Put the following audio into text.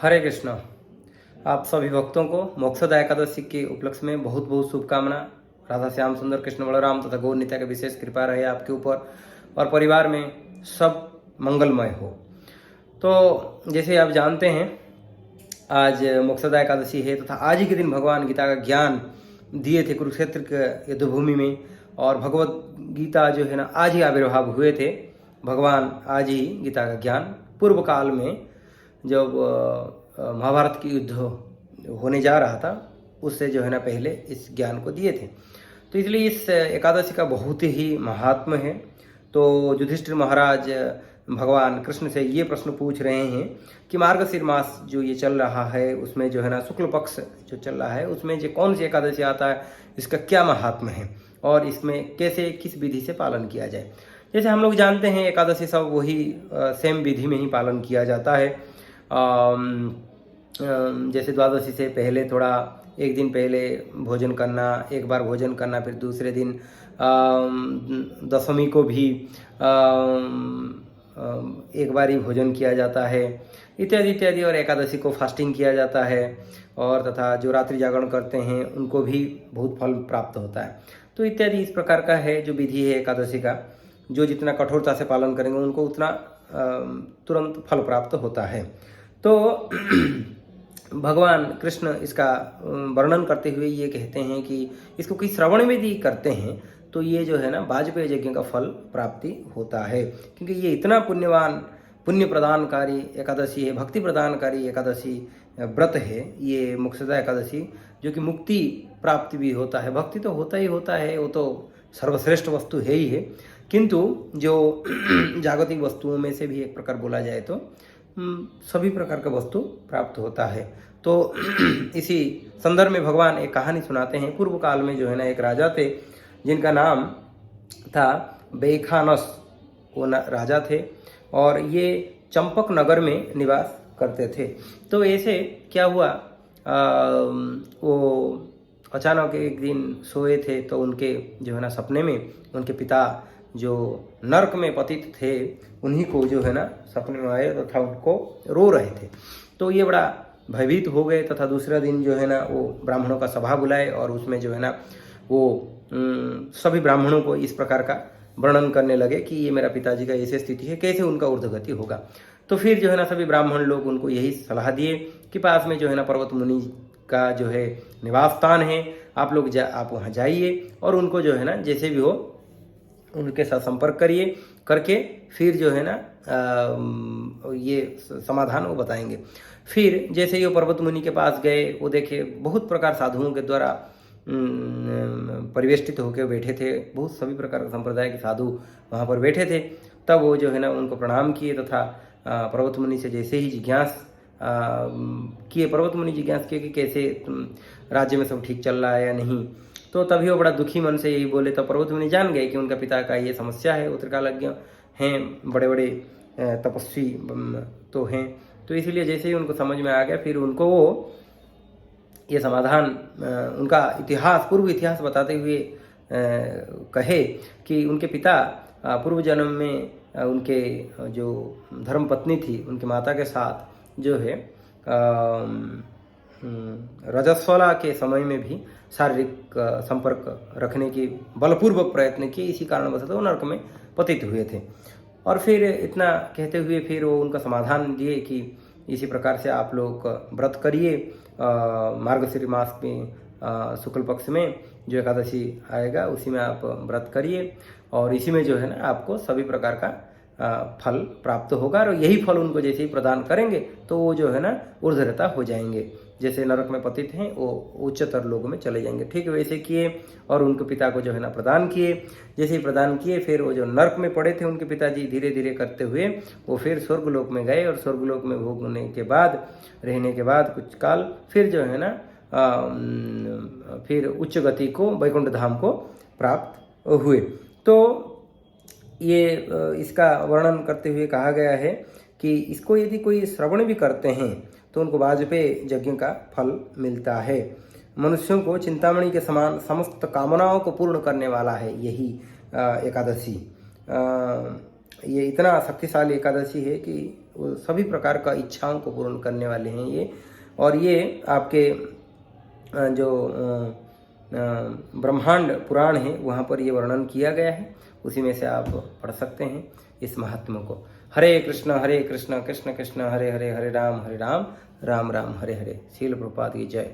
हरे कृष्णा। आप सभी भक्तों को मोक्षदा एकादशी के उपलक्ष्य में बहुत बहुत शुभकामना। राधा श्याम सुंदर कृष्ण बलराम तथा गौर नित्या की विशेष कृपा रहे आपके ऊपर और परिवार में सब मंगलमय हो। तो जैसे आप जानते हैं, आज मोक्षदा एकादशी है तथा आज ही के दिन भगवान गीता का ज्ञान दिए थे कुरुक्षेत्र के युद्धभूमि में। और भगवत गीता जो है ना, आज ही आविर्भाव हुए थे। भगवान आज ही गीता का ज्ञान पूर्व काल में जब महाभारत की युद्ध होने जा रहा था, उससे जो है ना पहले इस ज्ञान को दिए थे। तो इसलिए इस एकादशी का बहुत ही महात्म है। तो युधिष्ठिर महाराज भगवान कृष्ण से ये प्रश्न पूछ रहे हैं कि मार्गशीर मास जो ये चल रहा है, उसमें जो है ना शुक्ल पक्ष जो चल रहा है, उसमें जो कौन सी एकादशी आता है, इसका क्या महात्म है और इसमें कैसे किस विधि से पालन किया जाए। जैसे हम लोग जानते हैं, एकादशी सब वही सेम विधि में ही पालन किया जाता है। जैसे द्वादशी से पहले थोड़ा एक दिन पहले भोजन करना, एक बार भोजन करना, फिर दूसरे दिन दशमी को भी एक बार ही भोजन किया जाता है, इत्यादि इत्यादि। और एकादशी को फास्टिंग किया जाता है, और तथा जो रात्रि जागरण करते हैं उनको भी बहुत फल प्राप्त होता है। तो इत्यादि इस प्रकार का है जो विधि है एकादशी का। जो जितना कठोरता से पालन करेंगे उनको उतना तुरंत फल प्राप्त होता है। तो भगवान कृष्ण इसका वर्णन करते हुए ये कहते हैं कि इसको कोई श्रवण में यदि करते हैं तो ये जो है ना वाजपेय यज्ञ का फल प्राप्ति होता है, क्योंकि ये इतना पुण्यवान पुण्य प्रदानकारी एकादशी है, भक्ति प्रदानकारी एकादशी व्रत है ये मोक्षदा एकादशी, जो कि मुक्ति प्राप्ति भी होता है। भक्ति तो होता ही होता है, वो तो सर्वश्रेष्ठ वस्तु है ही है, किंतु जो जागतिक वस्तुओं में से भी एक प्रकार बोला जाए तो सभी प्रकार का वस्तु प्राप्त होता है। तो इसी संदर्भ में भगवान एक कहानी सुनाते हैं। पूर्व काल में जो है ना एक राजा थे जिनका नाम था बेखानस। वो राजा थे और ये चंपक नगर में निवास करते थे। तो ऐसे क्या हुआ, वो अचानक एक दिन सोए थे तो उनके जो है ना सपने में उनके पिता जो नरक में पतित थे उन्हीं को जो है ना सपने में आए तथा उनको रो रहे थे। तो ये बड़ा भयभीत हो गए तथा दूसरा दिन जो है ना वो ब्राह्मणों का सभा बुलाए और उसमें जो है ना वो सभी ब्राह्मणों को इस प्रकार का वर्णन करने लगे कि ये मेरा पिताजी का ऐसी स्थिति है, कैसे उनका ऊर्ध्वगति होगा। तो फिर जो है ना सभी ब्राह्मण लोग उनको यही सलाह दिए कि पास में जो है ना पर्वत मुनि का जो है निवास स्थान है, आप लोग आप वहाँ जाइए और उनको जो है ना जैसे भी हो उनके साथ संपर्क करिए, करके फिर जो है ना ये समाधान वो बताएंगे। फिर जैसे ही वो पर्वत मुनि के पास गए, वो देखे बहुत प्रकार साधुओं के द्वारा परिवेष्टित होकर बैठे थे, बहुत सभी प्रकार के संप्रदाय के साधु वहाँ पर बैठे थे। तब वो जो है ना उनको प्रणाम किए तथा पर्वत मुनि से जैसे ही जिज्ञास किए, पर्वत मुनि जिज्ञास किए कि कैसे राज्य में सब ठीक चल रहा है या नहीं। तो तभी वो बड़ा दुखी मन से यही बोले। तो पर्वत मुनि जान गए कि उनका पिता का ये समस्या है, वो त्रिकालज्ञ हैं, बड़े बड़े तपस्वी तो हैं। तो इसीलिए जैसे ही उनको समझ में आ गया, फिर उनको वो ये समाधान उनका इतिहास, पूर्व इतिहास बताते हुए कहे कि उनके पिता पूर्व जन्म में उनके जो धर्मपत्नी थी उनकी माता के साथ जो है रजस्वला के समय में भी शारीरिक संपर्क रखने की बलपूर्वक प्रयत्न किए, इसी कारणवश वो नरक में पतित हुए थे। और फिर इतना कहते हुए फिर वो उनका समाधान दिए कि इसी प्रकार से आप लोग व्रत करिए, मार्गशीर मास में शुक्ल पक्ष में जो एकादशी आएगा उसी में आप व्रत करिए और इसी में जो है ना आपको सभी प्रकार का फल प्राप्त होगा। और यही फल उनको जैसे ही प्रदान करेंगे तो वो जो है ना ऊर्ध्वरेता हो जाएंगे, जैसे नरक में पतित हैं वो उच्चतर लोगों में चले जाएंगे। ठीक वैसे किए और उनके पिता को जो है ना प्रदान किए। जैसे ही प्रदान किए, फिर वो जो नरक में पड़े थे उनके पिताजी धीरे धीरे करते हुए वो फिर स्वर्गलोक में गए और स्वर्गलोक में भोगने के बाद, रहने के बाद कुछ काल फिर जो है ना फिर उच्च गति को, वैकुंठ धाम को प्राप्त हुए। तो ये इसका वर्णन करते हुए कहा गया है कि इसको यदि कोई श्रवण भी करते हैं तो उनको वाजपेय यज्ञ का फल मिलता है। मनुष्यों को चिंतामणि के समान समस्त कामनाओं को पूर्ण करने वाला है यही एकादशी। ये इतना शक्तिशाली एकादशी है कि वो सभी प्रकार का इच्छाओं को पूर्ण करने वाले हैं ये। और ये आपके जो ब्रह्मांड पुराण है वहाँ पर ये वर्णन किया गया है, उसी में से आप पढ़ सकते हैं इस महात्म्य को। हरे कृष्ण कृष्ण कृष्ण हरे हरे, हरे राम राम राम हरे हरे। श्रील प्रभुपाद की जय।